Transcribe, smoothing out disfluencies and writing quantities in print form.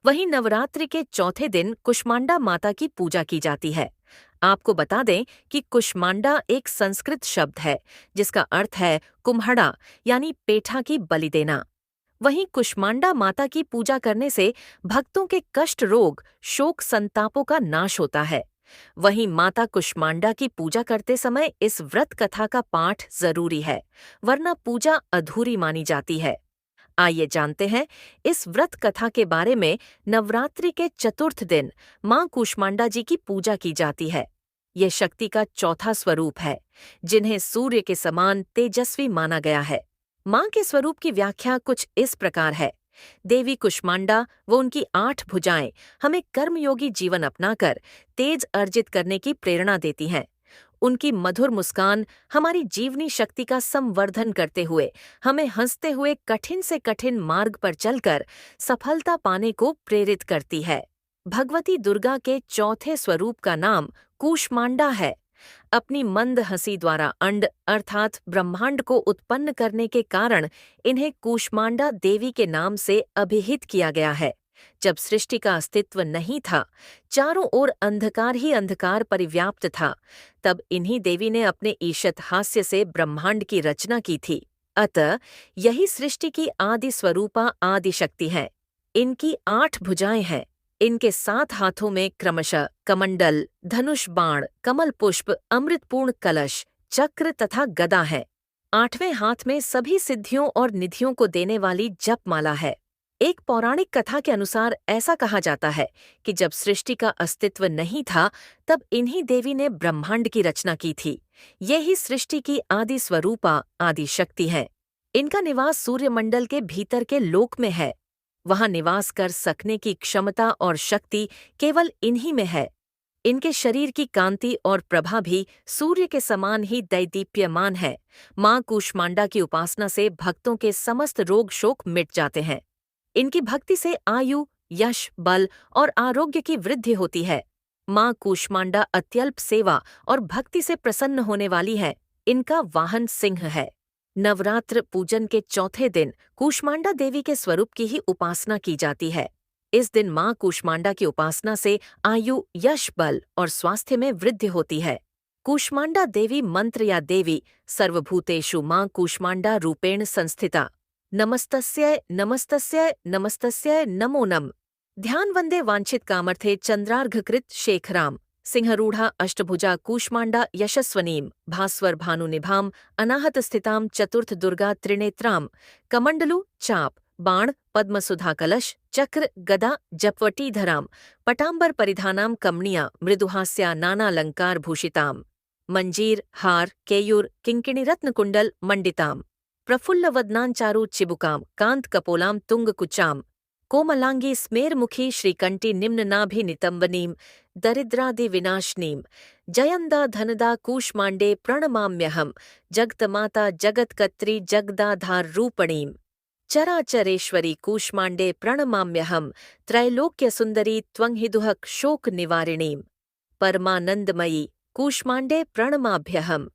वहीं नवरात्रि के चौथे दिन कुष्मांडा माता की पूजा की जाती है। आपको बता दें कि कुष्मांडा एक संस्कृत शब्द है जिसका अर्थ है कुम्हड़ा, यानी पेठा की बलि देना। वहीं कुष्मांडा माता की पूजा करने से भक्तों के कष्ट, रोग, शोक, संतापों का नाश होता है। वहीं माता कुष्मांडा की पूजा करते समय इस व्रत कथा का पाठ जरूरी है, वरना पूजा अधूरी मानी जाती है। आइए जानते हैं इस व्रत कथा के बारे में। नवरात्रि के चतुर्थ दिन मां कूष्मांडा जी की पूजा की जाती है। यह शक्ति का चौथा स्वरूप है, जिन्हें सूर्य के समान तेजस्वी माना गया है। मां के स्वरूप की व्याख्या कुछ इस प्रकार है। देवी कुष्मांडा व उनकी 8 भुजाएं हमें कर्मयोगी जीवन अपनाकर तेज अर्जित करने की प्रेरणा देती हैं। उनकी मधुर मुस्कान हमारी जीवनी शक्ति का संवर्धन करते हुए हमें हंसते हुए कठिन से कठिन मार्ग पर चलकर सफलता पाने को प्रेरित करती है। भगवती दुर्गा के चौथे स्वरूप का नाम कूष्मांडा है। अपनी मंद हंसी द्वारा अंड अर्थात ब्रह्मांड को उत्पन्न करने के कारण इन्हें कूष्मांडा देवी के नाम से अभिहित किया गया है। जब सृष्टि का अस्तित्व नहीं था, चारों ओर अंधकार ही अंधकार परिव्याप्त था, तब इन्हीं देवी ने अपने ईशत हास्य से ब्रह्मांड की रचना की थी। अतः यही सृष्टि की आदि स्वरूपा आदि शक्ति है। इनकी 8 भुजाएं हैं। इनके 7 हाथों में क्रमशः कमंडल, धनुष बाण, कमल पुष्प, अमृतपूर्ण कलश, चक्र तथा गदा है। 8वें हाथ में सभी सिद्धियों और निधियों को देने वाली जपमाला है। एक पौराणिक कथा के अनुसार ऐसा कहा जाता है कि जब सृष्टि का अस्तित्व नहीं था, तब इन्हीं देवी ने ब्रह्मांड की रचना की थी। यही सृष्टि की आदि स्वरूपा आदि शक्ति है। इनका निवास सूर्यमंडल के भीतर के लोक में है। वहां निवास कर सकने की क्षमता और शक्ति केवल इन्हीं में है। इनके शरीर की कांति और प्रभा भी सूर्य के समान ही दैदीप्यमान है। मां कूष्मांडा की उपासना से भक्तों के समस्त रोग शोक मिट जाते हैं। इनकी भक्ति से आयु, यश, बल और आरोग्य की वृद्धि होती है। मां कूष्मांडा अत्यल्प सेवा और भक्ति से प्रसन्न होने वाली है। इनका वाहन सिंह है। नवरात्र पूजन के चौथे दिन कूष्मांडा देवी के स्वरूप की ही उपासना की जाती है। इस दिन मां कूष्मांडा की उपासना से आयु, यश, बल और स्वास्थ्य में वृद्धि होती है। कूष्मांडा देवी मंत्र या देवी सर्वभूतेषु मां कूष्मांडा रूपेण संस्थिता। नमस्तस्यै नमस्तस्यै नमस्तस्यै नमो नम। ध्यान वंदे वांछित कामर्थे चंद्रार्घकृत शेखराम। सिंहरूढ़ा अष्टभुजा कूष्मांडा यशस्वनीम भास्वर भानुनिभाम अनाहत स्थिताम चतुर्थ दुर्गा त्रिनेत्राम। कमंडलु चाप बाण पद्मसुधा कलश चक्र गदा जपवटीधराम। पटांबर परिधानाम कमनिया मृदुहास्या नानालंकार भूषिताम। मंजीर हार केयूर किंकिणी रत्नकुंडल मंडिताम। प्रफुल्लवदनांचारु चिबुकाम कांत कपोलाम तुंगकुचाम। कोमलांगी स्मेरमुखी श्रीकंठी निम्ननाभि नितंबनीम दरिद्रादि विनाशनीम। जयंदा धनदा कूष्मांडे प्रणमाम्यहम। जगतमाता जगत्कत्री जगदाधार रूपणीम। चराचरेश्वरी कूष्मांडे प्रणमाम्यहम। त्रैलोक्य सुंदरी त्वंहिदुहक शोक निवारिणीम। परमानंदमयी कूष्मांडे प्रणमाभ्यहम।